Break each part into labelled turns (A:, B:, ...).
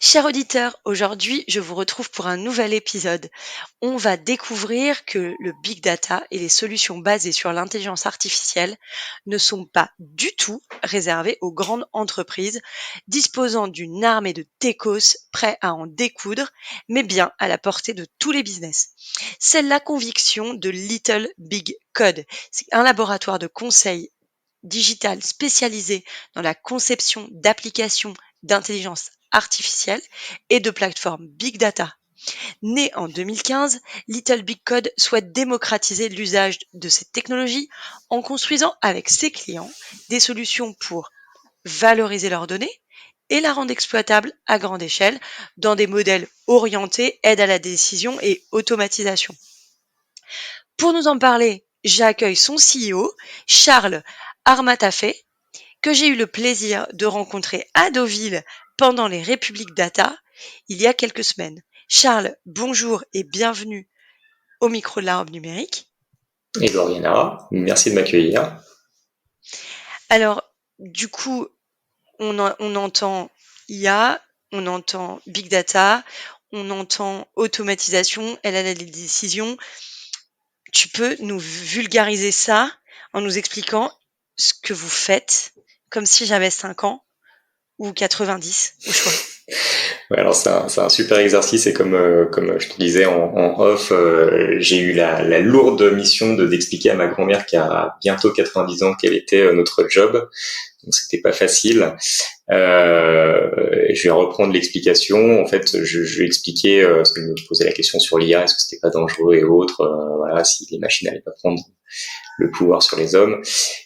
A: Chers auditeurs, aujourd'hui, je vous retrouve pour un nouvel épisode. On va découvrir que le big data et les solutions basées sur l'intelligence artificielle ne sont pas du tout réservées aux grandes entreprises disposant d'une armée de techos prêts à en découdre, mais bien à la portée de tous les business. C'est la conviction de Little Big Code. C'est un laboratoire de conseil digital spécialisé dans la conception d'applications d'intelligence artificielle et de plateformes big data. Né en 2015, Little Big Code souhaite démocratiser l'usage de cette technologie en construisant avec ses clients des solutions pour valoriser leurs données et la rendre exploitable à grande échelle dans des modèles orientés aide à la décision et automatisation. Pour nous en parler, j'accueille son CEO, Charles Armatafé, que j'ai eu le plaisir de rencontrer à Deauville pendant les Républiques Data il y a quelques semaines. Charles, bonjour et bienvenue au micro de l'Arabe numérique.
B: Et Gloriana, merci de m'accueillir.
A: Alors, du coup, on entend IA, on entend Big Data, on entend automatisation, elle a des décisions. Tu peux nous vulgariser ça en nous expliquant ce que vous faites, comme si j'avais 5 ans ou 90 au choix.
B: Ouais, alors c'est un super exercice et comme je te disais en off, j'ai eu la lourde mission d'expliquer à ma grand-mère qui a bientôt 90 ans quel était notre job. Donc c'était pas facile. Je vais reprendre l'explication. En fait, je vais expliquer parce que je me posais la question sur l'IA, est-ce que c'était pas dangereux et autres, voilà, si les machines allaient pas prendre le pouvoir sur les hommes.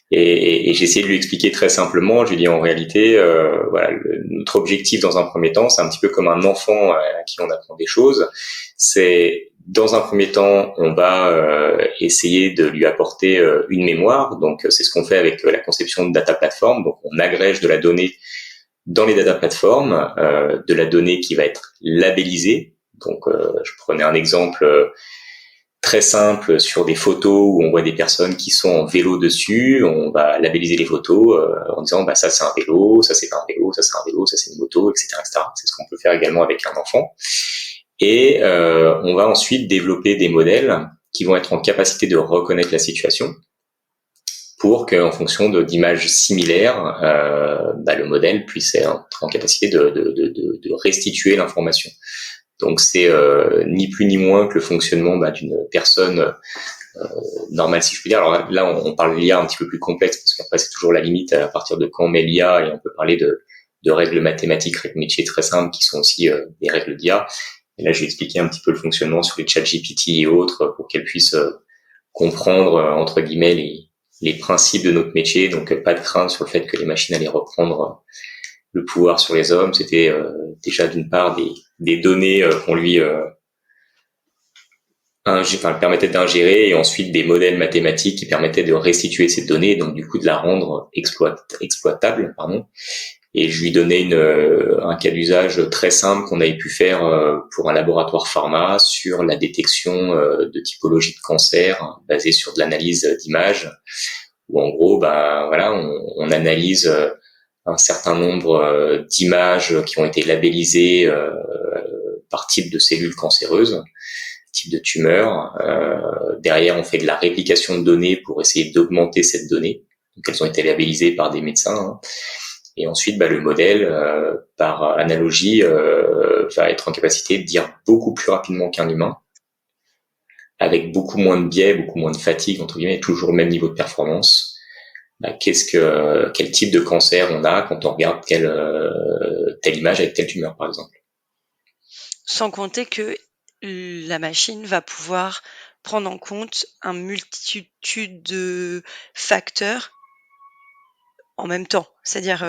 B: Et j'ai essayé de lui expliquer très simplement. Je lui ai dit en réalité, voilà, notre objectif dans un premier temps, c'est un petit peu comme un enfant à qui on apprend des choses. C'est dans un premier temps, on va essayer de lui apporter une mémoire. Donc c'est ce qu'on fait avec la conception de data platform. Donc on agrège de la donnée dans les data platforms, de la donnée qui va être labellisée. Donc je prenais un exemple très simple sur des photos où on voit des personnes qui sont en vélo dessus. On va labelliser les photos en disant bah ça c'est un vélo, ça c'est pas un vélo, ça c'est un vélo, ça c'est une moto, etc., etc. C'est ce qu'on peut faire également avec un enfant. Et on va ensuite développer des modèles qui vont être en capacité de reconnaître la situation pour qu'en fonction d'images similaires, le modèle puisse être en capacité de restituer l'information. Donc c'est ni plus ni moins que le fonctionnement d'une personne normale, si je puis dire. Alors là, on parle de l'IA un petit peu plus complexe, parce qu'après c'est toujours la limite à partir de quand on met l'IA, et on peut parler de règles mathématiques, règles métiers très simples, qui sont aussi des règles d'IA. Et là, je vais expliquer un petit peu le fonctionnement sur les chats GPT et autres, pour qu'elles puissent comprendre, entre guillemets, les principes de notre métier. Donc pas de crainte sur le fait que les machines allaient reprendre le pouvoir sur les hommes. C'était déjà d'une part des données qu'on lui permettait d'ingérer, et ensuite des modèles mathématiques qui permettaient de restituer cette donnée, et donc du coup de la rendre exploitable, pardon. Et je lui donnais un cas d'usage très simple qu'on avait pu faire pour un laboratoire pharma sur la détection de typologie de cancer basée sur de l'analyse d'images, où en gros, voilà, on analyse un certain nombre d'images qui ont été labellisées par type de cellules cancéreuses, type de tumeur. Derrière, on fait de la réplication de données pour essayer d'augmenter cette donnée. Donc, elles ont été labellisées par des médecins. Hein. Et ensuite, le modèle, par analogie, va être en capacité de dire beaucoup plus rapidement qu'un humain, avec beaucoup moins de biais, beaucoup moins de fatigue, entre guillemets, toujours le même niveau de performance. Quel type de cancer on a quand on regarde telle image avec telle tumeur, par exemple.
A: Sans compter que la machine va pouvoir prendre en compte un multitude de facteurs en même temps. C'est-à-dire,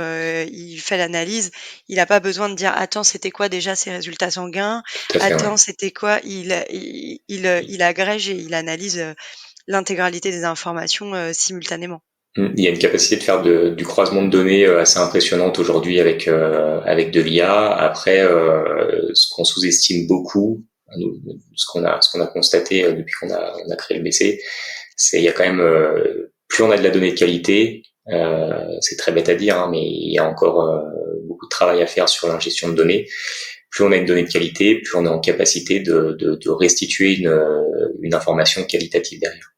A: il fait l'analyse, il n'a pas besoin de dire: «Attends, c'était quoi déjà ces résultats sanguins?
B: Tout à fait, ouais.
A: Attends, c'était quoi?» il agrège et il analyse, l'intégralité des informations, simultanément.
B: Il y a une capacité de faire du croisement de données assez impressionnante aujourd'hui avec de l'IA. Après, ce qu'on sous-estime beaucoup, ce qu'on a constaté depuis qu'on a créé le BC, c'est il y a quand même plus on a de la donnée de qualité, c'est très bête à dire, hein, mais il y a encore beaucoup de travail à faire sur l'ingestion de données. plus on a une donnée de qualité, plus on est en capacité de restituer une information qualitative derrière.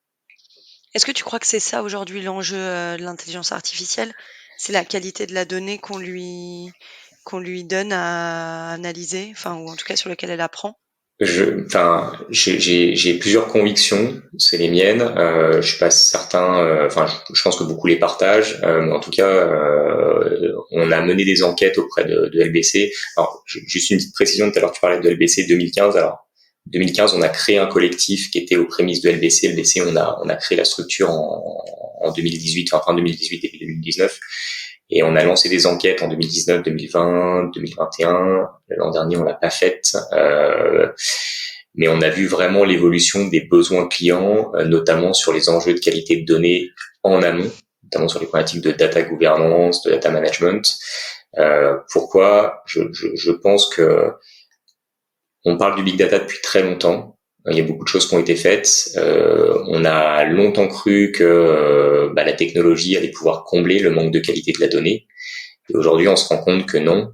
A: Est-ce que tu crois que c'est ça aujourd'hui l'enjeu de l'intelligence artificielle? C'est la qualité de la donnée qu'on lui donne à analyser, enfin, ou en tout cas sur laquelle elle apprend?
B: J'ai plusieurs convictions, c'est les miennes. Je suis pas certain. Je pense que beaucoup les partagent. Mais en tout cas, on a mené des enquêtes auprès de LBC. Alors, juste une petite précision. Tout à l'heure, tu parlais de LBC 2015. Alors, 2015, on a créé un collectif qui était aux prémices de LBC. LBC, on a créé la structure en 2018, enfin fin 2018 début 2019. Et on a lancé des enquêtes en 2019, 2020, 2021. L'an dernier, on l'a pas faite. Mais on a vu vraiment l'évolution des besoins clients, notamment sur les enjeux de qualité de données en amont, notamment sur les problématiques de data gouvernance, de data management. Pourquoi je pense que on parle du big data depuis très longtemps. Il y a beaucoup de choses qui ont été faites. On a longtemps cru que la technologie allait pouvoir combler le manque de qualité de la donnée. Et aujourd'hui, on se rend compte que non.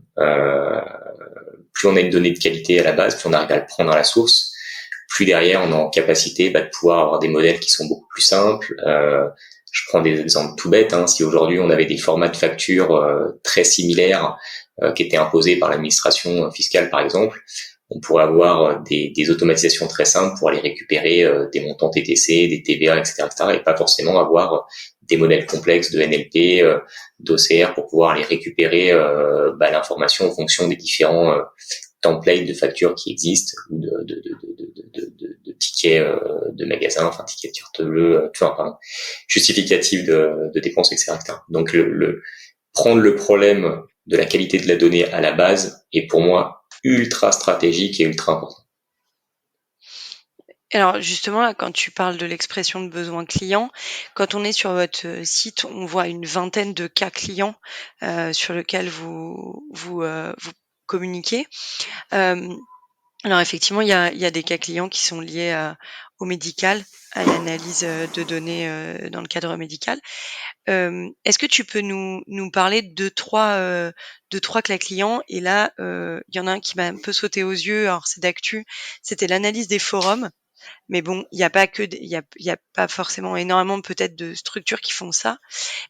B: Plus on a une donnée de qualité à la base, plus on arrive à le prendre à la source, plus derrière, on est en capacité de pouvoir avoir des modèles qui sont beaucoup plus simples. Je prends des exemples tout bêtes. Si aujourd'hui, on avait des formats de factures très similaires qui étaient imposés par l'administration fiscale, par exemple, on pourrait avoir des automatisations très simples pour aller récupérer des montants TTC, des TVA, etc., et pas forcément avoir des modèles complexes de NLP, d'OCR pour pouvoir aller récupérer l'information en fonction des différents templates de factures qui existent ou de tickets de magasins, enfin tickets de carte bleue, justificatifs de dépenses, etc. Donc prendre le problème de la qualité de la donnée à la base est pour moi ultra stratégique et ultra important.
A: Alors justement, là, quand tu parles de l'expression de besoin client, quand on est sur votre site, on voit une vingtaine de cas clients sur lesquels vous communiquez. Alors effectivement, il y a des cas clients qui sont liés au médical, à l'analyse de données dans le cadre médical. Est-ce que tu peux nous parler de trois cas clients? Et là, il y en a un qui m'a un peu sauté aux yeux, alors c'est d'actu, c'était l'analyse des forums. Mais bon, il y a pas que il y a pas forcément énormément peut-être de structures qui font ça.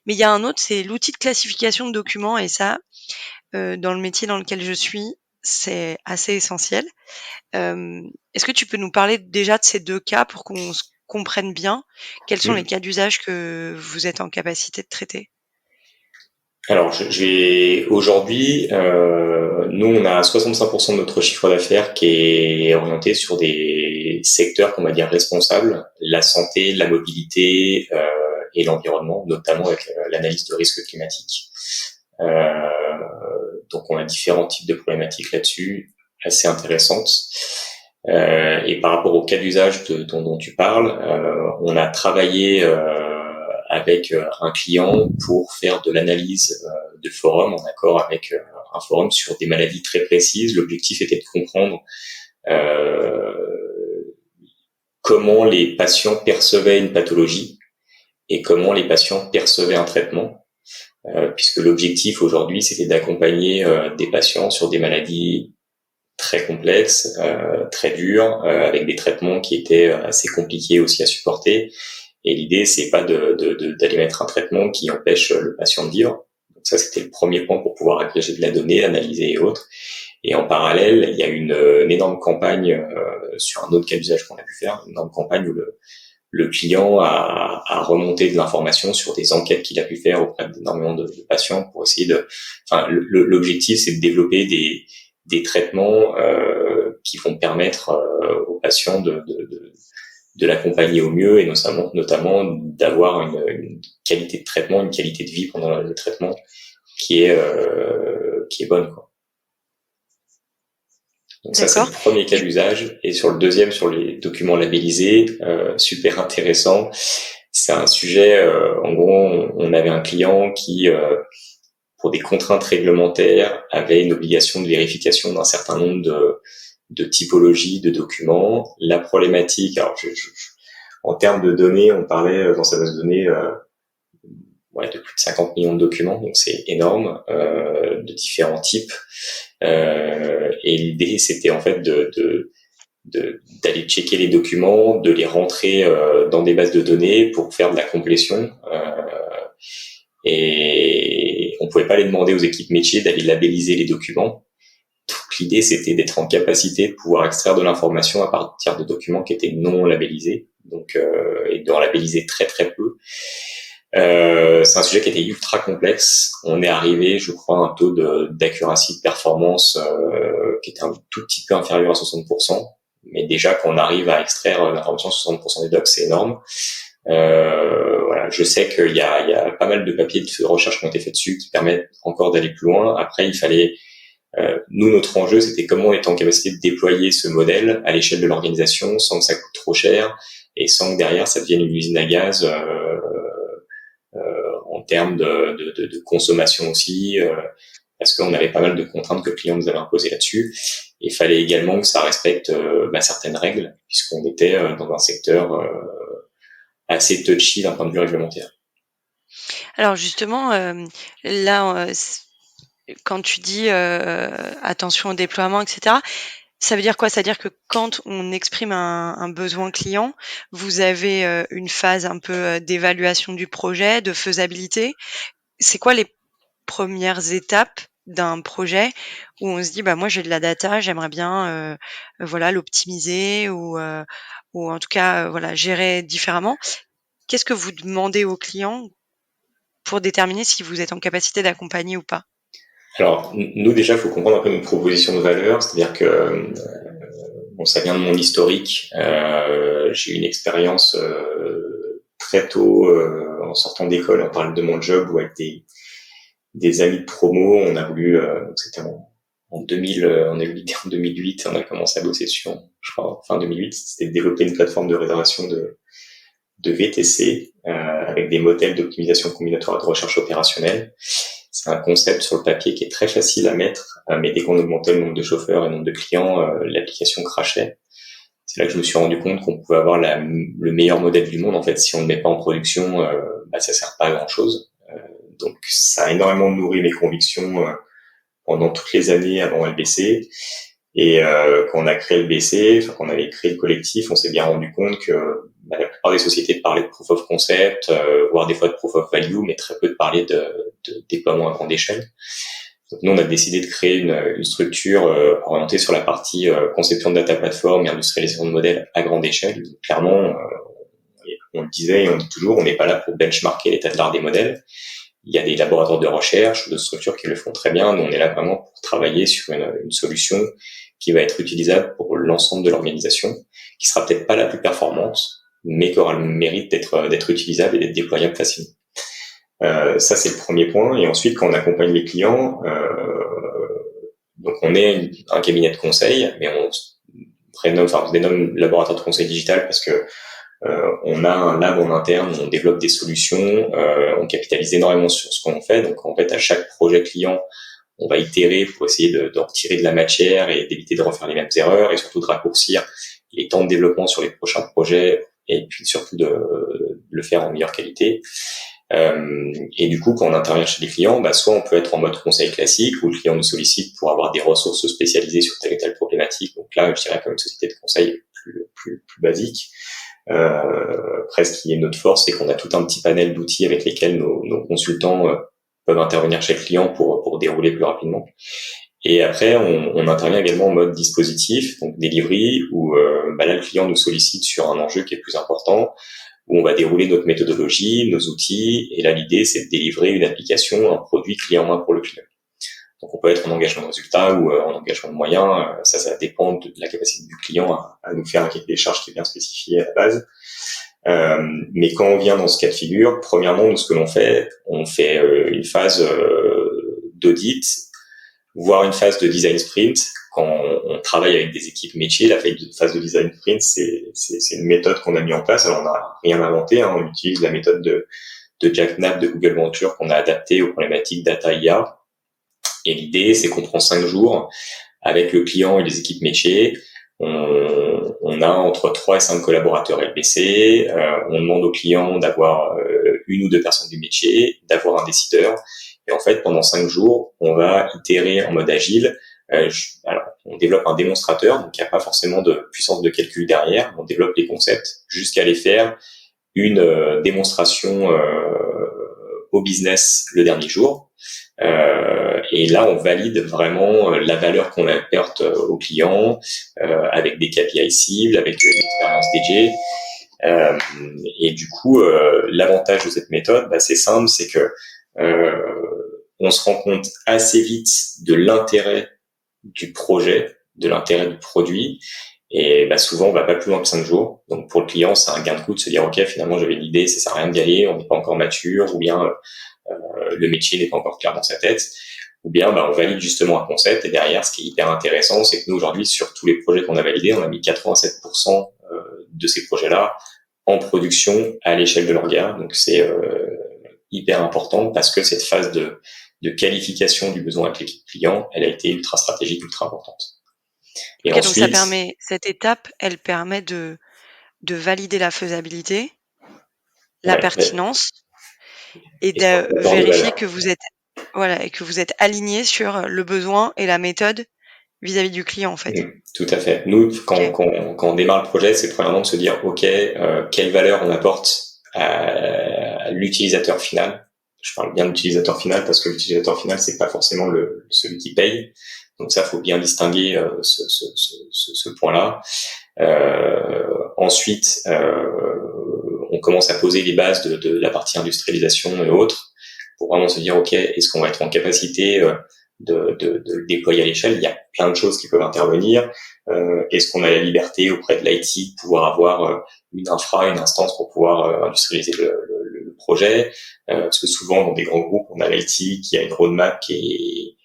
A: Mais il y a un autre, c'est l'outil de classification de documents et ça, dans le métier dans lequel je suis, c'est assez essentiel. Est-ce que tu peux nous parler déjà de ces 2 cas pour qu'on se comprenne bien? Quels sont les cas d'usage que vous êtes en capacité de traiter?
B: Alors, aujourd'hui, nous, on a 65% de notre chiffre d'affaires qui est orienté sur des secteurs qu'on va dire responsables, la santé, la mobilité et l'environnement, notamment avec l'analyse de risques climatiques. Donc, on a différents types de problématiques là-dessus, assez intéressantes. Et par rapport au cas d'usage dont tu parles, on a travaillé avec un client pour faire de l'analyse de forum en accord avec un forum sur des maladies très précises. L'objectif était de comprendre comment les patients percevaient une pathologie et comment les patients percevaient un traitement, puisque l'objectif aujourd'hui, c'était d'accompagner des patients sur des maladies très complexes, très dures, avec des traitements qui étaient assez compliqués aussi à supporter. Et l'idée, c'est pas d'aller mettre un traitement qui empêche le patient de vivre. Donc ça, c'était le premier point pour pouvoir agréger de la donnée, analyser et autres. Et en parallèle, il y a une énorme campagne sur un autre cas d'usage qu'on a pu faire, une énorme campagne où le client a remonté de l'information sur des enquêtes qu'il a pu faire auprès d'énormément de patients pour essayer l'objectif, c'est de développer des traitements qui vont permettre aux patients de l'accompagner au mieux et notamment d'avoir une qualité de traitement, une qualité de vie pendant le traitement qui est bonne, quoi. Donc ça, c'est le premier cas d'usage. Et sur le deuxième, sur les documents labellisés, super intéressant. C'est un sujet, en gros, on avait un client qui, pour des contraintes réglementaires, avait une obligation de vérification d'un certain nombre de typologies de documents. La problématique, alors en termes de données, on parlait dans sa base de données, de plus de 50 millions de documents, donc c'est énorme, de différents types. Et l'idée, c'était en fait d'aller checker les documents, de les rentrer dans des bases de données pour faire de la complétion. Et on pouvait pas les demander aux équipes métiers d'aller labelliser les documents. Donc l'idée, c'était d'être en capacité de pouvoir extraire de l'information à partir de documents qui étaient non labellisés, donc et d'en labelliser très très peu. C'est un sujet qui était ultra complexe. On est arrivé, je crois, à un taux d'accuracy de performance qui était un tout petit peu inférieur à 60%. Mais déjà, quand on arrive à extraire l'information sur 60% des docs, c'est énorme. Voilà, je sais qu'il y a pas mal de papiers de recherche qui ont été faits dessus qui permettent encore d'aller plus loin. Après, il fallait nous, notre enjeu, c'était comment on est en capacité de déployer ce modèle à l'échelle de l'organisation sans que ça coûte trop cher et sans que derrière ça devienne une usine à gaz en termes de consommation aussi, parce qu'on avait pas mal de contraintes que le client nous avait imposées là-dessus. Il fallait également que ça respecte certaines règles, puisqu'on était dans un secteur assez touchy d'un point de vue réglementaire.
A: Alors justement, là, quand tu dis attention au déploiement, etc., ça veut dire quoi? Ça veut dire que quand on exprime un besoin client, vous avez une phase un peu d'évaluation du projet, de faisabilité. C'est quoi les premières étapes d'un projet où on se dit bah moi j'ai de la data, j'aimerais bien voilà l'optimiser ou en tout cas voilà gérer différemment. Qu'est-ce que vous demandez aux clients pour déterminer si vous êtes en capacité d'accompagner ou pas?
B: Alors, nous, déjà, il faut comprendre un peu notre proposition de valeur, c'est-à-dire que bon, ça vient de mon historique. J'ai eu une expérience très tôt en sortant d'école, on parle de mon job, où avec des amis de promo, on a voulu, c'était en 2000, on a eu l'idée en 2008, on a commencé à bosser dessus, je crois, fin 2008, c'était de développer une plateforme de réservation de VTC avec des modèles d'optimisation combinatoire de recherche opérationnelle. C'est un concept sur le papier qui est très facile à mettre, mais dès qu'on augmentait le nombre de chauffeurs et le nombre de clients, l'application crachait. C'est là que je me suis rendu compte qu'on pouvait avoir le meilleur modèle du monde. En fait, si on ne le met pas en production, ça sert pas à grand chose. Donc, ça a énormément nourri mes convictions pendant toutes les années avant LBC. Et quand on a créé LBC, enfin, quand on avait créé le collectif, on s'est bien rendu compte que la plupart des sociétés parlaient de proof of concept, voire des fois de proof of value, mais très peu de parler de déploiement à grande échelle. Donc nous, on a décidé de créer une structure orientée sur la partie conception de data platform et industrialisation de modèles à grande échelle. Donc, clairement, on le disait et on le dit toujours, on n'est pas là pour benchmarker l'état de l'art des modèles. Il y a des laboratoires de recherche, de structures qui le font très bien. Nous, on est là vraiment pour travailler sur une solution qui va être utilisable pour l'ensemble de l'organisation, qui sera peut-être pas la plus performante, mais qui aura le mérite d'être utilisable et d'être déployable facilement. Ça, c'est le premier point. Et ensuite, quand on accompagne les clients, donc on est un cabinet de conseil, mais on se dénomme laboratoire de conseil digital parce que on a un lab en interne, on développe des solutions, on capitalise énormément sur ce qu'on fait. Donc en fait, à chaque projet client, on va itérer pour essayer d'en retirer de la matière et d'éviter de refaire les mêmes erreurs et surtout de raccourcir les temps de développement sur les prochains projets et puis surtout de le faire en meilleure qualité. Et du coup, quand on intervient chez les clients, soit on peut être en mode conseil classique où le client nous sollicite pour avoir des ressources spécialisées sur telle et telle problématique. Donc là, je dirais comme une société de conseil plus basique. Après, ce qui est notre force, c'est qu'on a tout un petit panel d'outils avec lesquels nos consultants peuvent intervenir chez le client pour dérouler plus rapidement. Et après, on intervient également en mode dispositif, donc delivery, où là, le client nous sollicite sur un enjeu qui est plus important, où on va dérouler notre méthodologie, nos outils, et là, l'idée, c'est de délivrer une application, un produit clé en main pour le client. Donc, on peut être en engagement de résultat ou en engagement de moyens. Ça dépend de la capacité du client à nous faire un cahier des charges qui est bien spécifié à la base. Mais quand on vient dans ce cas de figure, premièrement, nous, ce que l'on fait, on fait une phase d'audit, voire une phase de design sprint. Quand on travaille avec des équipes métiers, la phase de design sprint, c'est une méthode qu'on a mis en place. Alors, on n'a rien inventé, hein, on utilise la méthode de Jack Knapp de Google Venture qu'on a adaptée aux problématiques data IA. Et l'idée, c'est qu'on prend 5 jours avec le client et les équipes métiers on a entre 3 et 5 collaborateurs LBC. On demande aux clients d'avoir une ou deux personnes du métier, d'avoir un décideur. Et en fait, pendant 5 jours, on va itérer en mode agile. Alors, on développe un démonstrateur, donc il n'y a pas forcément de puissance de calcul derrière. On développe les concepts jusqu'à les faire une démonstration au business le dernier jour. Et là, on valide vraiment la valeur qu'on apporte au client avec des KPI cibles, avec une expérience DJ. Et du coup, l'avantage de cette méthode, c'est simple, c'est que on se rend compte assez vite de l'intérêt du projet, de l'intérêt du produit. Et souvent, on va pas plus loin que 5 jours. Donc, pour le client, c'est un gain de coût de se dire, OK, finalement, j'avais l'idée, ça sert à rien d'y aller, on n'est pas encore mature, ou bien le métier n'est pas encore clair dans sa tête. Ou bien, on valide justement un concept. Et derrière, ce qui est hyper intéressant, c'est que nous, aujourd'hui, sur tous les projets qu'on a validés, on a mis 87% de ces projets-là en production à l'échelle de l'orga. Donc, c'est hyper important parce que cette phase de qualification du besoin avec l'équipe client, elle a été ultra stratégique, ultra importante.
A: Et okay, ensuite, donc cette étape, elle permet de valider la faisabilité, la pertinence et de vérifier que vous êtes et que vous êtes aligné sur le besoin et la méthode vis-à-vis du client en fait.
B: Tout à fait. Nous, quand on démarre le projet, c'est premièrement de se dire OK, quelle valeur on apporte à l'utilisateur final. Je parle bien de l'utilisateur final parce que l'utilisateur final, c'est pas forcément celui qui paye. Donc ça, faut bien distinguer ce point-là. Ensuite, on commence à poser les bases de la partie industrialisation et autres pour vraiment se dire OK, est-ce qu'on va être en capacité de le déployer à l'échelle? Il y a plein de choses qui peuvent intervenir. Est-ce qu'on a la liberté auprès de l'IT de pouvoir avoir une infra, une instance pour pouvoir industrialiser le projet? Parce que souvent, dans des grands groupes, on a l'IT qui a une roadmap qui est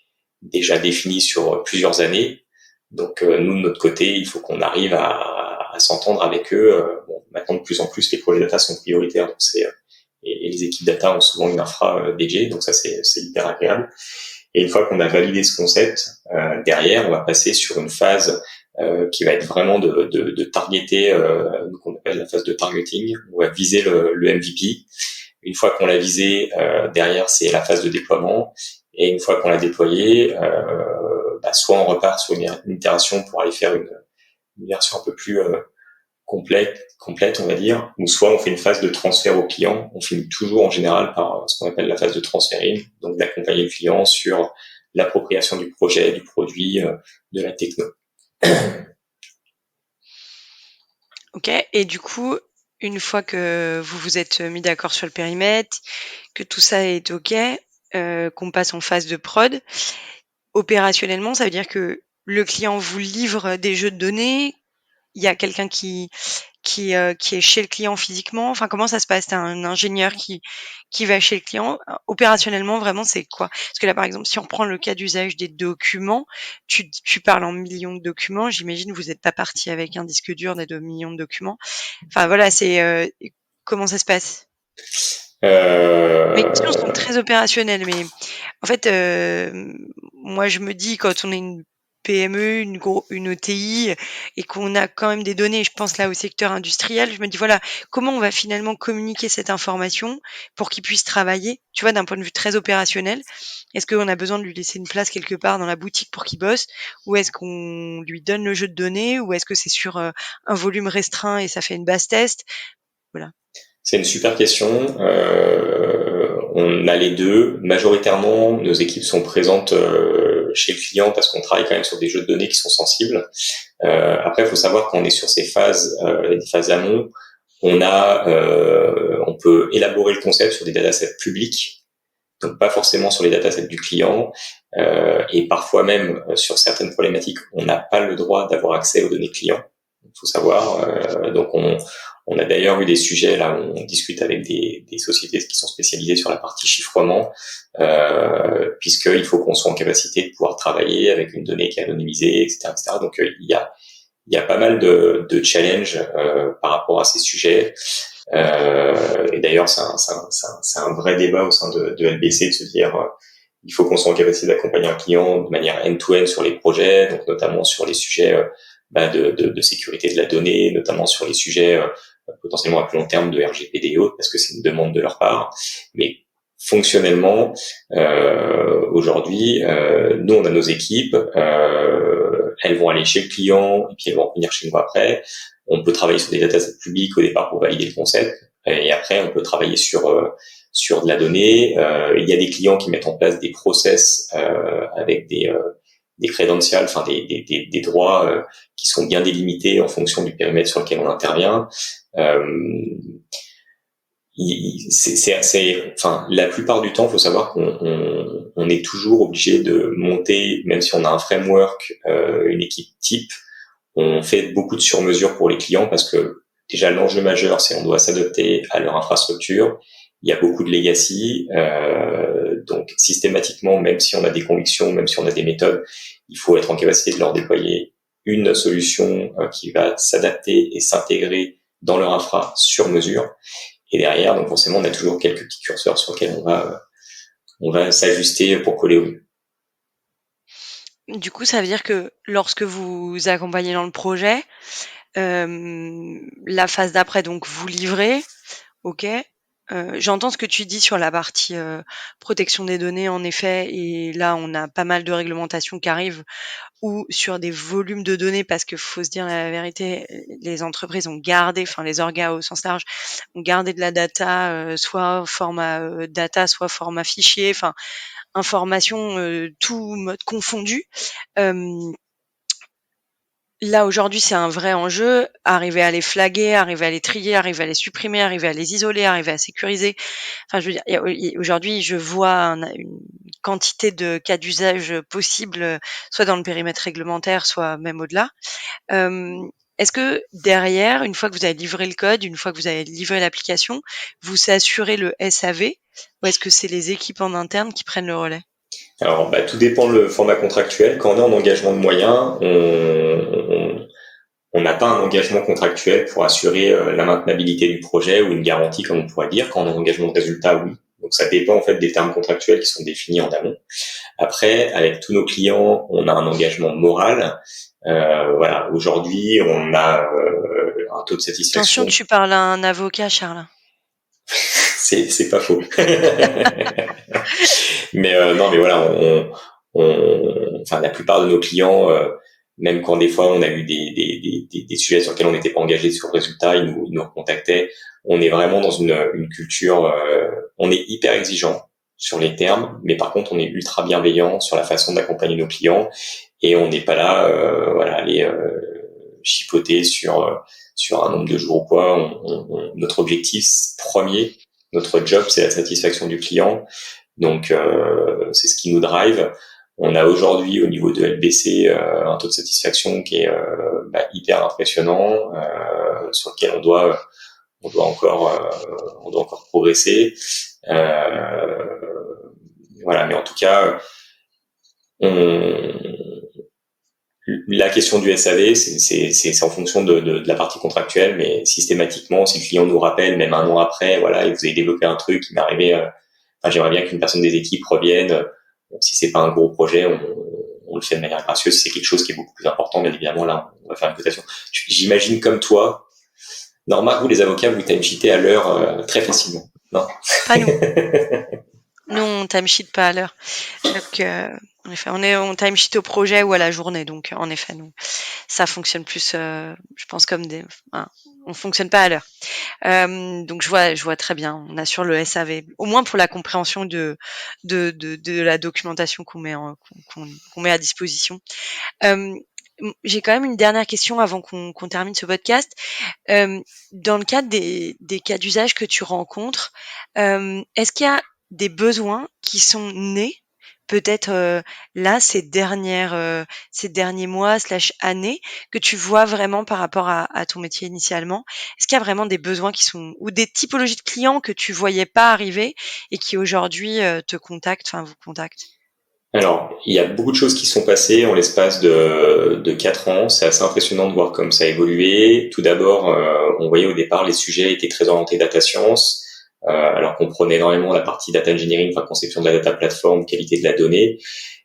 B: déjà définie sur plusieurs années. Donc, nous, de notre côté, il faut qu'on arrive à s'entendre avec eux. Maintenant, de plus en plus, les projets data sont prioritaires. Donc et les équipes data ont souvent une infra dédiée. Donc, ça, c'est hyper agréable. Et une fois qu'on a validé ce concept, derrière, on va passer sur une phase qui va être vraiment de targeter, qu'on appelle la phase de targeting. On va viser le MVP. Une fois qu'on l'a visé, derrière, c'est la phase de déploiement. Et une fois qu'on l'a déployé, soit on repart sur une itération pour aller faire une version un peu plus complète, on va dire, ou soit on fait une phase de transfert au client. On finit toujours en général par ce qu'on appelle la phase de transfering, donc d'accompagner le client sur l'appropriation du projet, du produit, de la techno.
A: Ok, et du coup, une fois que vous vous êtes mis d'accord sur le périmètre, que tout ça est ok, qu'on passe en phase de prod, opérationnellement, ça veut dire que le client vous livre des jeux de données, il y a quelqu'un qui est chez le client physiquement. Enfin, comment ça se passe? T'as un ingénieur qui va chez le client. Opérationnellement, vraiment, c'est quoi? Parce que là, par exemple, si on reprend le cas d'usage des documents, tu parles en millions de documents. J'imagine vous n'êtes pas parti avec un disque dur des 2 millions de documents. Enfin, voilà, c'est comment ça se passe? Mes questions sont très opérationnelles, mais en fait, moi, je me dis quand on est une PME, une ETI et qu'on a quand même des données, je pense là au secteur industriel, je me dis voilà, comment on va finalement communiquer cette information pour qu'il puisse travailler, tu vois, d'un point de vue très opérationnel? Est-ce qu'on a besoin de lui laisser une place quelque part dans la boutique pour qu'il bosse? Ou est-ce qu'on lui donne le jeu de données? Ou est-ce que c'est sur un volume restreint et ça fait une base test? Voilà.
B: C'est une super question. On a les deux. Majoritairement, nos équipes sont présentes chez le client parce qu'on travaille quand même sur des jeux de données qui sont sensibles. Après, il faut savoir qu'on est sur ces phases, des phases amont, on peut élaborer le concept sur des datasets publics, donc pas forcément sur les datasets du client, et parfois même sur certaines problématiques, on n'a pas le droit d'avoir accès aux données clients. Il faut savoir. Donc on a d'ailleurs eu des sujets là où on discute avec des sociétés qui sont spécialisées sur la partie chiffrement, puisqu'il faut qu'on soit en capacité de pouvoir travailler avec une donnée qui est anonymisée, etc., etc. Donc il y a pas mal de challenges par rapport à ces sujets. Et d'ailleurs, c'est un vrai débat au sein de LBC de se dire il faut qu'on soit en capacité d'accompagner un client de manière end-to-end sur les projets, donc notamment sur les sujets de sécurité de la donnée, notamment sur les sujets potentiellement à plus long terme de RGPD et autres, parce que c'est une demande de leur part. Mais fonctionnellement, aujourd'hui, nous on a nos équipes, elles vont aller chez le client et puis elles vont revenir chez nous après. On peut travailler sur des datasets publics au départ pour valider le concept, et après on peut travailler sur de la donnée. Il y a des clients qui mettent en place des process avec des credentials, enfin des droits qui sont bien délimités en fonction du périmètre sur lequel on intervient. Enfin, la plupart du temps, il faut savoir qu'on est toujours obligé de monter, même si on a un framework, une équipe type, on fait beaucoup de sur-mesure pour les clients parce que déjà l'enjeu majeur, c'est on doit s'adapter à leur infrastructure. Il y a beaucoup de legacy, donc systématiquement, même si on a des convictions, même si on a des méthodes, il faut être en capacité de leur déployer une solution qui va s'adapter et s'intégrer dans leur infra sur mesure. Et derrière, donc forcément, on a toujours quelques petits curseurs sur lesquels on va s'ajuster pour coller au mieux.
A: Du coup, ça veut dire que lorsque vous accompagnez dans le projet, la phase d'après, donc vous livrez, ok. J'entends ce que tu dis sur la partie protection des données, en effet, et là, on a pas mal de réglementations qui arrivent, ou sur des volumes de données, parce que faut se dire la vérité, les entreprises ont gardé, enfin les orgas au sens large, ont gardé de la data, soit format data, soit format fichier, enfin information, tout mode confondu. Là, aujourd'hui, c'est un vrai enjeu. Arriver à les flaguer, arriver à les trier, arriver à les supprimer, arriver à les isoler, arriver à sécuriser. Enfin, je veux dire, aujourd'hui, je vois une quantité de cas d'usage possibles, soit dans le périmètre réglementaire, soit même au-delà. Est-ce que derrière, une fois que vous avez livré le code, une fois que vous avez livré l'application, vous assurez le SAV, ou est-ce que c'est les équipes en interne qui prennent le relais?
B: Alors, tout dépend le format contractuel. Quand on est en engagement de moyens, on n'a pas un engagement contractuel pour assurer la maintenabilité du projet ou une garantie, comme on pourrait dire. Quand on est en engagement de résultat, oui. Donc, ça dépend en fait des termes contractuels qui sont définis en amont. Après, avec tous nos clients, on a un engagement moral. Voilà. Aujourd'hui, on a un taux de satisfaction.
A: Attention, tu parles à un avocat, Charles.
B: C'est pas faux. Mais non, mais voilà, enfin la plupart de nos clients, même quand des fois on a eu des sujets sur lesquels on n'était pas engagé sur le résultat, ils nous recontactaient. On est vraiment dans une culture, on est hyper exigeant sur les termes, mais par contre on est ultra bienveillant sur la façon d'accompagner nos clients et on n'est pas là, voilà, aller chipoter sur un nombre de jours ou quoi. Notre objectif premier, notre job, c'est la satisfaction du client. Donc, c'est ce qui nous drive. On a aujourd'hui, au niveau de LBC, un taux de satisfaction qui est hyper impressionnant, sur lequel on doit encore progresser. Voilà, mais en tout cas, la question du SAV, c'est en fonction de la partie contractuelle, mais systématiquement, si le client nous rappelle, même un an après, voilà, et vous avez développé un truc qui m'est arrivé, j'aimerais bien qu'une personne des équipes revienne. Bon, si c'est pas un gros projet, on le fait de manière gracieuse. Si c'est quelque chose qui est beaucoup plus important, bien évidemment, là, on va faire une cotation. J'imagine comme toi. Non, remarque, vous, les avocats, vous timesheetez à l'heure très facilement. Non?
A: Pas nous. Nous, on timesheet pas à l'heure. Donc, en effet, on timesheet au projet ou à la journée. Donc, en effet, nous, ça fonctionne plus, je pense, comme on fonctionne pas à l'heure. Donc, je vois très bien. On assure le SAV, au moins pour la compréhension de la documentation qu'on met à disposition. J'ai quand même une dernière question avant qu'on termine ce podcast. Dans le cadre des cas d'usage que tu rencontres, est-ce qu'il y a des besoins qui sont nés peut-être là ces derniers mois / années que tu vois vraiment par rapport à ton métier initialement? Est-ce qu'il y a vraiment des besoins qui sont, ou des typologies de clients que tu voyais pas arriver et qui aujourd'hui te contactent, enfin vous contactent?
B: Alors, il y a beaucoup de choses qui sont passées en l'espace de 4 ans. C'est assez impressionnant de voir comme ça a évolué. Tout d'abord, on voyait au départ les sujets étaient très orientés data science, alors qu'on prenait énormément la partie data engineering, enfin conception de la data platform, qualité de la donnée.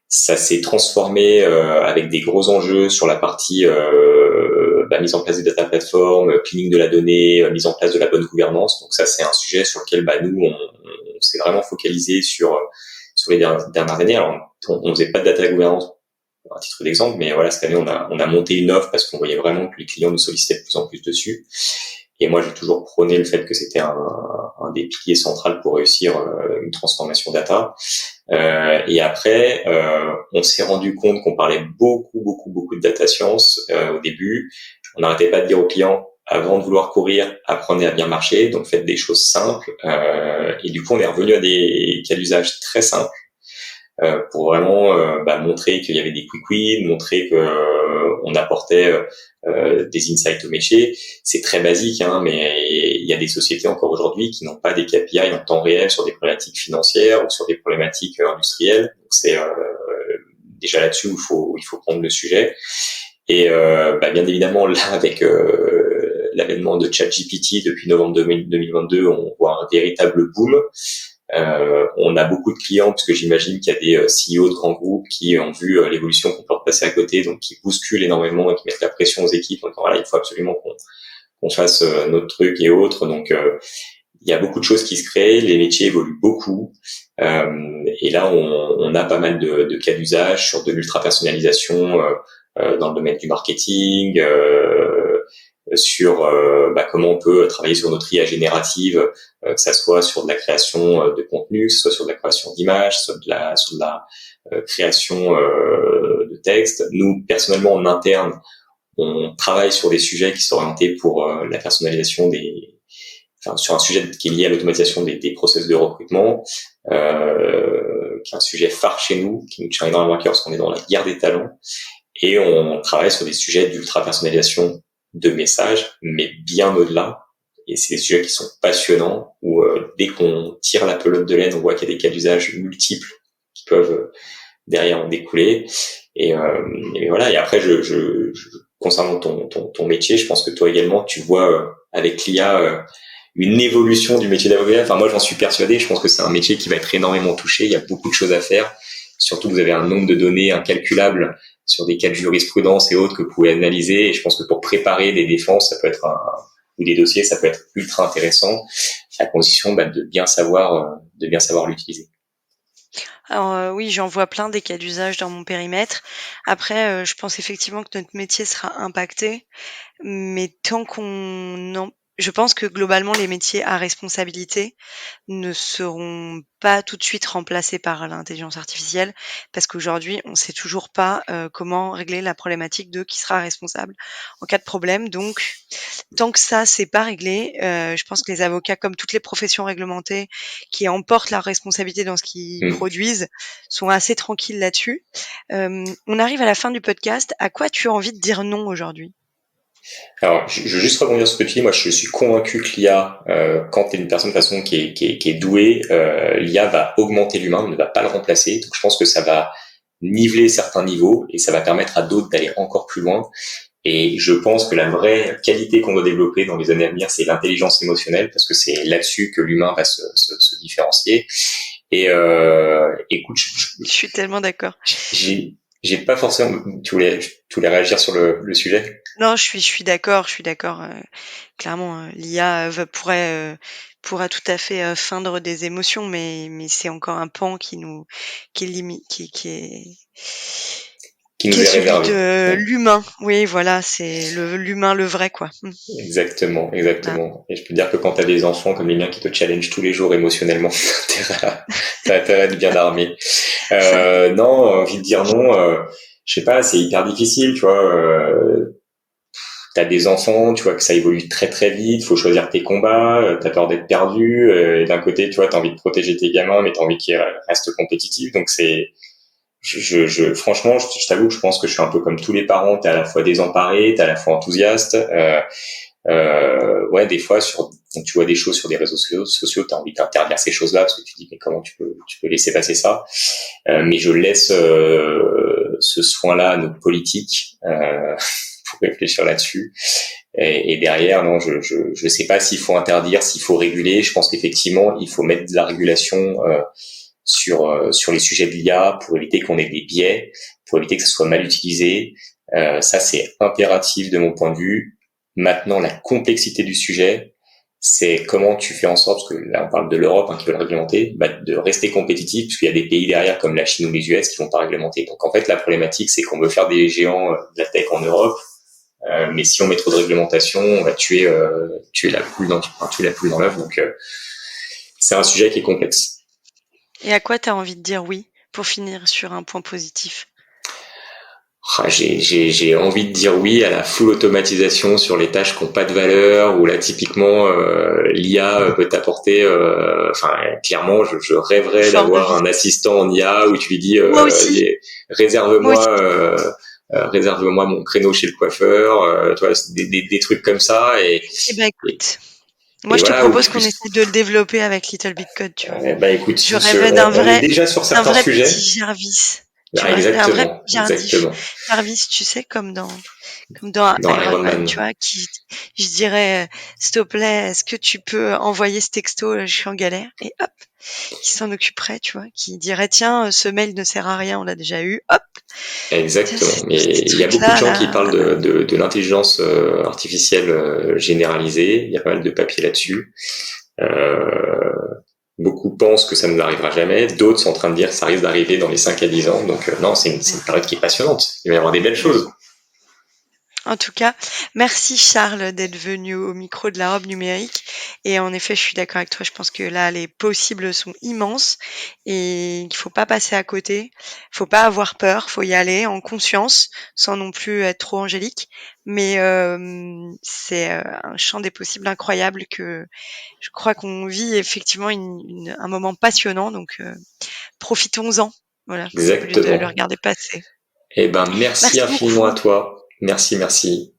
B: Ça s'est transformé avec des gros enjeux sur la partie mise en place des data platforms, cleaning de la donnée, mise en place de la bonne gouvernance. Donc ça, c'est un sujet sur lequel nous, on s'est vraiment focalisé sur les dernières années. Alors, on faisait pas de data gouvernance à titre d'exemple, mais voilà, cette année, on a monté une offre parce qu'on voyait vraiment que les clients nous sollicitaient de plus en plus dessus. Et moi, j'ai toujours prôné le fait que c'était un des piliers centraux pour réussir une transformation data. Et après, on s'est rendu compte qu'on parlait beaucoup de data science au début. On n'arrêtait pas de dire aux clients, avant de vouloir courir, apprenez à bien marcher, donc faites des choses simples. Et du coup, on est revenu à des cas d'usage très simples. Pour vraiment montrer qu'il y avait des quick wins, montrer que on apportait des insights au métier. C'est très basique, mais il y a des sociétés encore aujourd'hui qui n'ont pas des KPI en temps réel sur des problématiques financières ou sur des problématiques industrielles. Donc c'est déjà là-dessus où il faut prendre le sujet. Et bien évidemment là avec l'avènement de ChatGPT depuis novembre 2022, on voit un véritable boom. On a beaucoup de clients parce que j'imagine qu'il y a des CEO de grands groupes qui ont vu l'évolution qu'on peut repasser à côté, donc qui bousculent énormément et qui mettent la pression aux équipes en disant voilà, il faut absolument qu'on fasse notre truc et autres. Donc il y a beaucoup de choses qui se créent, les métiers évoluent beaucoup, et là on a pas mal de cas d'usage sur de l'ultra personnalisation dans le domaine du marketing, sur comment on peut travailler sur notre IA générative, que ça soit sur de la création de contenu, que ce soit sur de la création d'images, sur de la création de texte. Nous, personnellement, en interne, on travaille sur des sujets qui sont orientés pour la personnalisation sur un sujet qui est lié à l'automatisation des process de recrutement, qui est un sujet phare chez nous, qui nous tient énormément à cœur parce qu'on est dans la guerre des talents. Et on travaille sur des sujets d'ultra personnalisation de messages, mais bien au-delà. Et c'est des sujets qui sont passionnants, où dès qu'on tire la pelote de laine, on voit qu'il y a des cas d'usage multiples qui peuvent derrière en découler. Et voilà. Et après, concernant ton métier, je pense que toi également, tu vois avec l'IA une évolution du métier d'avocat. Enfin, moi, j'en suis persuadé. Je pense que c'est un métier qui va être énormément touché. Il y a beaucoup de choses à faire. Surtout que vous avez un nombre de données incalculable sur des cas de jurisprudence et autres que vous pouvez analyser. Et je pense que pour préparer des défenses, ça peut être ou des dossiers, ça peut être ultra intéressant, à condition de bien savoir l'utiliser.
A: Alors oui, j'en vois plein des cas d'usage dans mon périmètre. Après, je pense effectivement que notre métier sera impacté, mais je pense que globalement les métiers à responsabilité ne seront pas tout de suite remplacés par l'intelligence artificielle, parce qu'aujourd'hui on sait toujours pas comment régler la problématique de qui sera responsable en cas de problème. Donc tant que ça c'est pas réglé, je pense que les avocats, comme toutes les professions réglementées qui emportent leur responsabilité dans ce qu'ils produisent, sont assez tranquilles là-dessus. On arrive à la fin du podcast. À quoi tu as envie de dire non aujourd'hui?
B: Alors, je veux juste rebondir sur ce que tu dis. Moi, je suis convaincu que l'IA, quand tu es une personne de toute façon qui est douée, l'IA va augmenter l'humain, ne va pas le remplacer. Donc, je pense que ça va niveler certains niveaux et ça va permettre à d'autres d'aller encore plus loin. Et je pense que la vraie qualité qu'on doit développer dans les années à venir, c'est l'intelligence émotionnelle, parce que c'est là-dessus que l'humain va se différencier. Et écoute,
A: je suis tellement d'accord.
B: J'ai pas forcément. Tu voulais réagir sur le sujet?
A: Non, je suis d'accord. Clairement, l'IA pourra tout à fait feindre des émotions, mais c'est encore un pan qui est limite, qui est
B: est
A: celui
B: réservé.
A: de l'humain. Oui, voilà, c'est l'humain, le vrai, quoi.
B: Exactement. Voilà. Et je peux te dire que quand t'as des enfants comme les miens qui te challengent tous les jours émotionnellement, t'as intérêt de bien armer. Non, envie de dire non. Je sais pas, c'est hyper difficile, tu vois. T'as des enfants, tu vois que ça évolue très très vite, faut choisir tes combats, t'as peur d'être perdu, et d'un côté, tu vois, t'as envie de protéger tes gamins, mais t'as envie qu'ils restent compétitifs, donc c'est, franchement, je t'avoue que je pense que je suis un peu comme tous les parents, t'es à la fois désemparé, t'es à la fois enthousiaste, ouais, des fois tu vois des choses sur des réseaux sociaux, t'as envie d'interdire ces choses-là, parce que tu te dis, mais comment tu peux laisser passer ça, mais je laisse, ce soin-là à notre politique, pour réfléchir là-dessus. Et derrière, non, je sais pas s'il faut interdire, s'il faut réguler. Je pense qu'effectivement, il faut mettre de la régulation sur les sujets de l'IA pour éviter qu'on ait des biais, pour éviter que ça soit mal utilisé. Ça, c'est impératif de mon point de vue. Maintenant, la complexité du sujet, c'est comment tu fais en sorte, parce que là on parle de l'Europe qui veut le réglementer, de rester compétitif, puisqu'il y a des pays derrière comme la Chine ou les US qui vont pas réglementer. Donc en fait la problématique c'est qu'on veut faire des géants de la tech en Europe, mais si on met trop de réglementation, on va tuer la poule dans l'œuf. Donc c'est un sujet qui est complexe.
A: Et à quoi tu as envie de dire oui pour finir sur un point positif?
B: J'ai envie de dire oui à la full automatisation sur les tâches qui n'ont pas de valeur, où là typiquement l'IA peut t'apporter. Clairement, je rêverais
A: Fort de
B: d'avoir
A: vie.
B: un assistant en IA où tu lui dis
A: Moi aussi, moi
B: réserve-moi
A: aussi.
B: réserve-moi mon créneau chez le coiffeur, tu vois, des trucs comme ça
A: Eh ben
B: et,
A: écoute, moi
B: et
A: je te
B: voilà où
A: propose
B: tu
A: qu'on
B: puisses.
A: essaie de le développer avec Little Bit Code, tu vois.
B: Bah écoute,
A: Je rêvais d'un
B: on est
A: vrai,
B: déjà sur
A: d'un
B: certains
A: vrai
B: sujets.
A: petit Jarvis. Tu
B: Ah,
A: vois, un vrai
B: exactement,
A: petit Jardif.
B: exactement.
A: Jarvis, tu sais, comme dans
B: Dans
A: Iron
B: Iron
A: Man, tu
B: Man.
A: vois, je dirais, s'il te plaît, est-ce que tu peux envoyer ce texto, là, je suis en galère, et hop, qui s'en occuperait, tu vois, qui dirait, tiens, ce mail ne sert à rien, on l'a déjà eu, hop. Tu sais,
B: Exactement. Mais
A: ces
B: il y a beaucoup de
A: trucs-là,
B: gens qui
A: là,
B: parlent de l'intelligence artificielle généralisée. Il y a pas mal de papiers là-dessus. Euh, Beaucoup pensent que ça ne nous arrivera jamais. D'autres sont en train de dire que ça risque d'arriver dans les 5 à 10 ans. Donc non, c'est une période qui est passionnante. Il va y avoir des belles
A: mm.
B: choses.
A: En tout cas, merci Charles d'être venu au micro de la robe numérique. Et en effet, je suis d'accord avec toi. Je pense que là, les possibles sont immenses et il faut pas passer à côté. Faut pas avoir peur. Faut y aller en conscience, sans non plus être trop angélique. Mais c'est un champ des possibles incroyable que je crois qu'on vit effectivement un moment passionnant. Donc, profitons-en. Voilà, au lieu de le
B: Exactement.
A: regarder passer.
B: Eh ben, merci
A: Merci
B: infiniment à
A: beaucoup.
B: toi. Merci, merci.